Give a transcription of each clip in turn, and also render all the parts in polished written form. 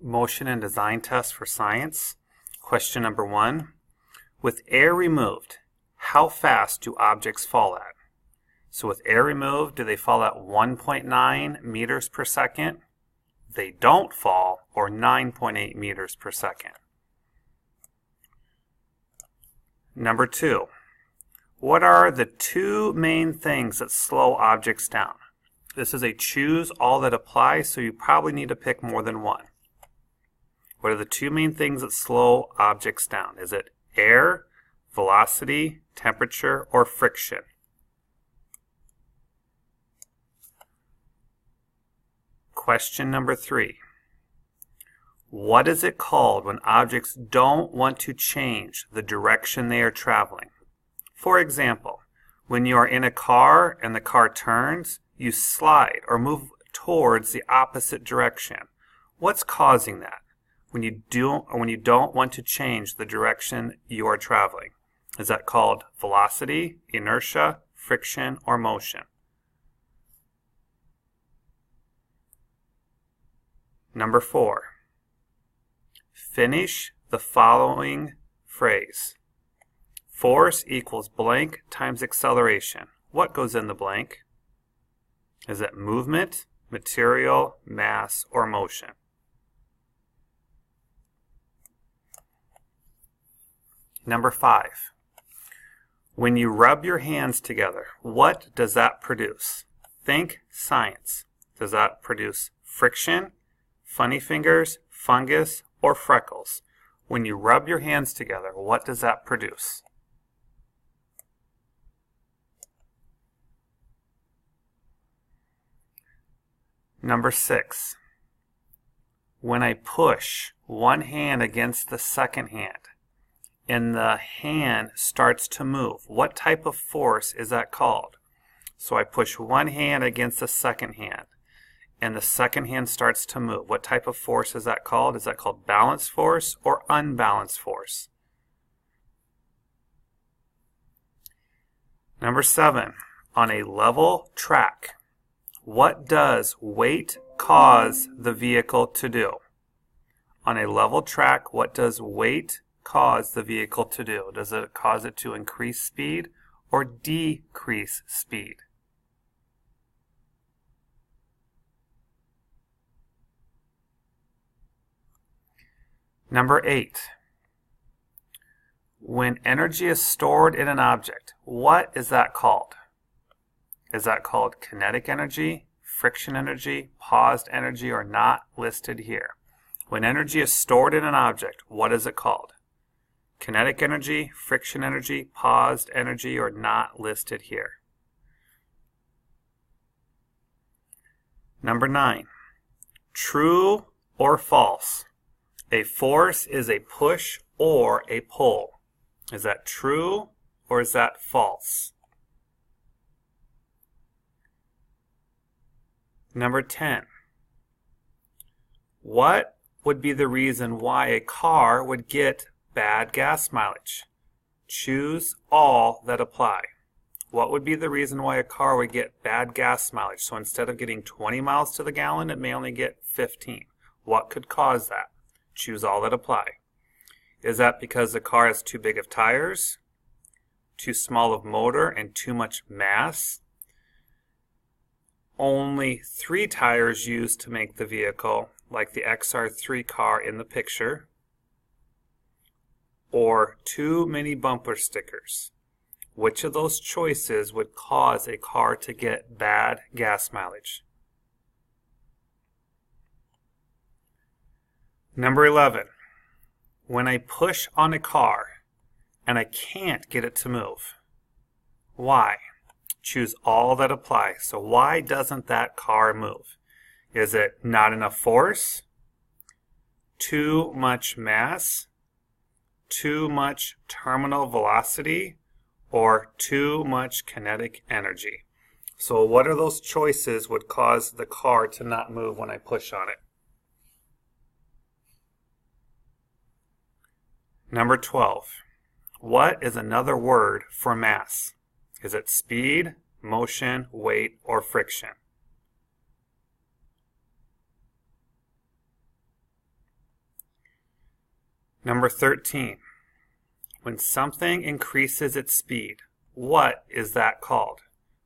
Motion and design test for science. Question number 1. With air removed, how fast do objects fall at? So with air removed, do they fall at 1.9 meters per second? They don't fall, or 9.8 meters per second. Number 2. What are the two main things that slow objects down? This is a choose all that apply, so you probably need to pick more than one. What are the two main things that slow objects down? Is it air, velocity, temperature, or friction? Question number 3. What is it called when objects don't want to change the direction they are traveling? For example, when you are in a car and the car turns, you slide or move towards the opposite direction. What's causing that? When you don't want to change the direction you are traveling. Is that called velocity, inertia, friction, or motion? Number 4. Finish the following phrase. Force equals blank times acceleration. What goes in the blank? Is it movement, material, mass, or motion? Number 5. When you rub your hands together, what does that produce? Think science. Does that produce friction, funny fingers, fungus, or freckles? When you rub your hands together, what does that produce? Number 6. When I push one hand against the second hand, and the hand starts to move, what type of force is that called? So I push one hand against the second hand, and the second hand starts to move. What type of force is that called? Is that called balance force or unbalanced force? Number 7. On a level track, what does weight cause the vehicle to do? On a level track, what does weight cause the vehicle to do? Does it cause it to increase speed or decrease speed? Number 8. When energy is stored in an object, what is that called? Is that called kinetic energy, friction energy, paused energy, or not listed here? When energy is stored in an object, what is it called? Kinetic energy, friction energy, paused energy, or not listed here. Number 9. True or false? A force is a push or a pull. Is that true or is that false? Number 10. What would be the reason why a car would get bad gas mileage? Choose all that apply. What would be the reason why a car would get bad gas mileage? So instead of getting 20 miles to the gallon, it may only get 15. What could cause that? Choose all that apply. Is that because the car has too big of tires, too small of motor, and too much mass? Only 3 tires used to make the vehicle, like the XR3 car in the picture, or too many bumper stickers? Which of those choices would cause a car to get bad gas mileage? Number 11. When I push on a car and I can't get it to move, why? Choose all that apply. So why doesn't that car move? Is it not enough force? Too much mass? Too much terminal velocity? Or too much kinetic energy? So what are those choices would cause the car to not move when I push on it? Number 12. What is another word for mass? Is it speed, motion, weight, or friction? Number 13. When something increases its speed, what is that called?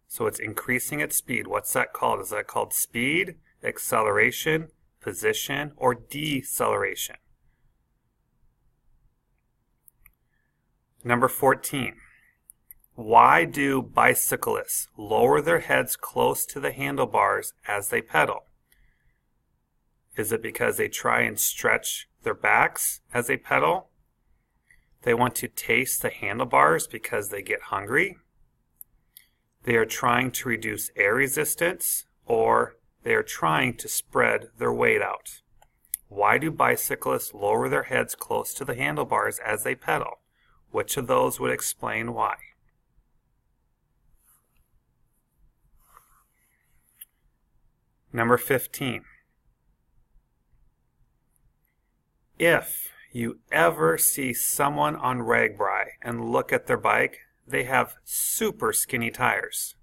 So it's increasing its speed. What's that called? Is that called speed, acceleration, position, or deceleration? Number 14. Why do bicyclists lower their heads close to the handlebars as they pedal? Is it because they try and stretch their backs as they pedal? They want to taste the handlebars because they get hungry? They are trying to reduce air resistance, or they are trying to spread their weight out. Why do bicyclists lower their heads close to the handlebars as they pedal? Which of those would explain why? Number 15. If you ever see someone on RAGBRAI and look at their bike, they have super skinny tires.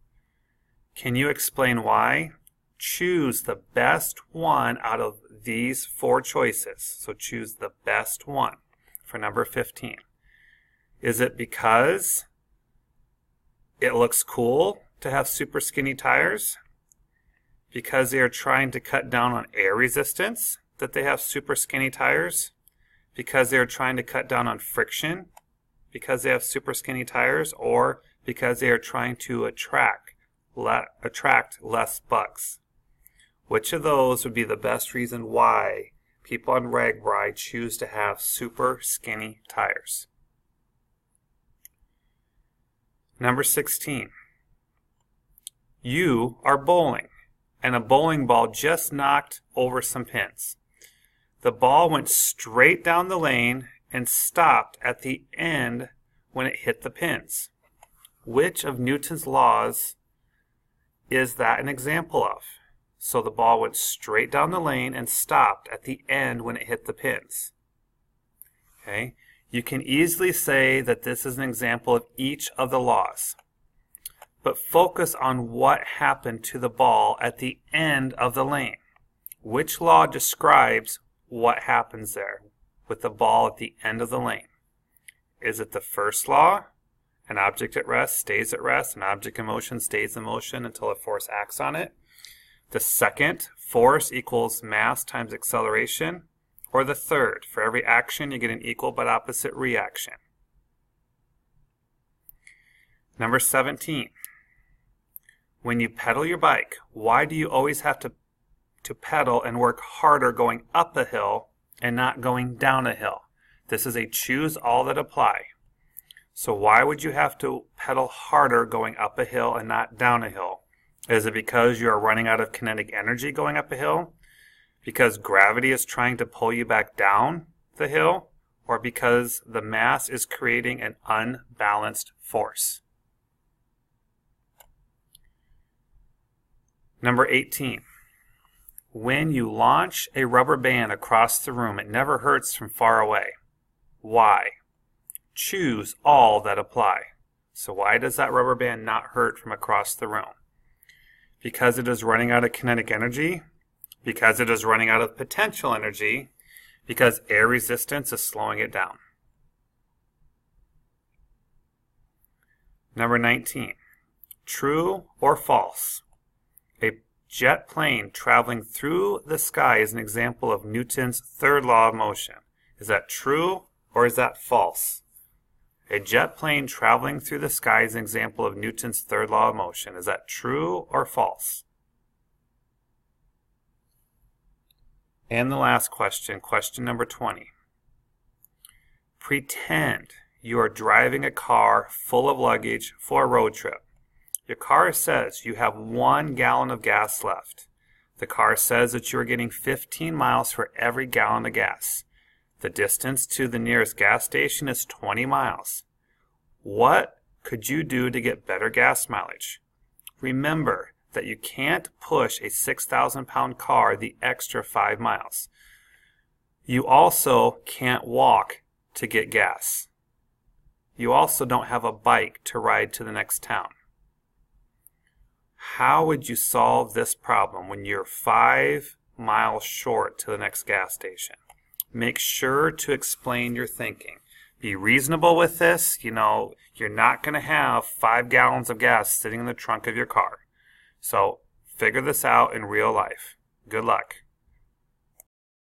Can you explain why? Choose the best one out of these 4 choices. So choose the best one for number 15. Is it because it looks cool to have super skinny tires? Because they are trying to cut down on air resistance that they have super skinny tires? Because they are trying to cut down on friction because they have super skinny tires? Or because they are trying to attract less bugs? Which of those would be the best reason why people on RAGBRAI choose to have super skinny tires? Number 16. You are bowling, and a bowling ball just knocked over some pins. The ball went straight down the lane and stopped at the end when it hit the pins. Which of Newton's laws is that an example of? So the ball went straight down the lane and stopped at the end when it hit the pins. Okay? You can easily say that this is an example of each of the laws. But focus on what happened to the ball at the end of the lane. Which law describes what happens there with the ball at the end of the lane? Is it the first law? An object at rest stays at rest. An object in motion stays in motion until a force acts on it. The second, force equals mass times acceleration. Or the third, for every action you get an equal but opposite reaction. Number 17. When you pedal your bike, why do you always have to pedal and work harder going up a hill and not going down a hill? This is a choose all that apply. So why would you have to pedal harder going up a hill and not down a hill? Is it because you are running out of kinetic energy going up a hill? Because gravity is trying to pull you back down the hill? Or because the mass is creating an unbalanced force? Number 18. When you launch a rubber band across the room, it never hurts from far away. Why? Choose all that apply. So why does that rubber band not hurt from across the room? Because it is running out of kinetic energy? Because it is running out of potential energy? Because air resistance is slowing it down? Number 19. True or false? A jet plane traveling through the sky is an example of Newton's third law of motion. Is that true or is that false? A jet plane traveling through the sky is an example of Newton's third law of motion. Is that true or false? And the last question, question number 20. Pretend you are driving a car full of luggage for a road trip. Your car says you have 1 gallon of gas left. The car says that you are getting 15 miles for every gallon of gas. The distance to the nearest gas station is 20 miles. What could you do to get better gas mileage? Remember that you can't push a 6,000-pound car the extra 5 miles. You also can't walk to get gas. You also don't have a bike to ride to the next town. How would you solve this problem when you're 5 miles short to the next gas station? Make sure to explain your thinking. Be reasonable with this. You know, you're not going to have 5 gallons of gas sitting in the trunk of your car. So figure this out in real life. Good luck.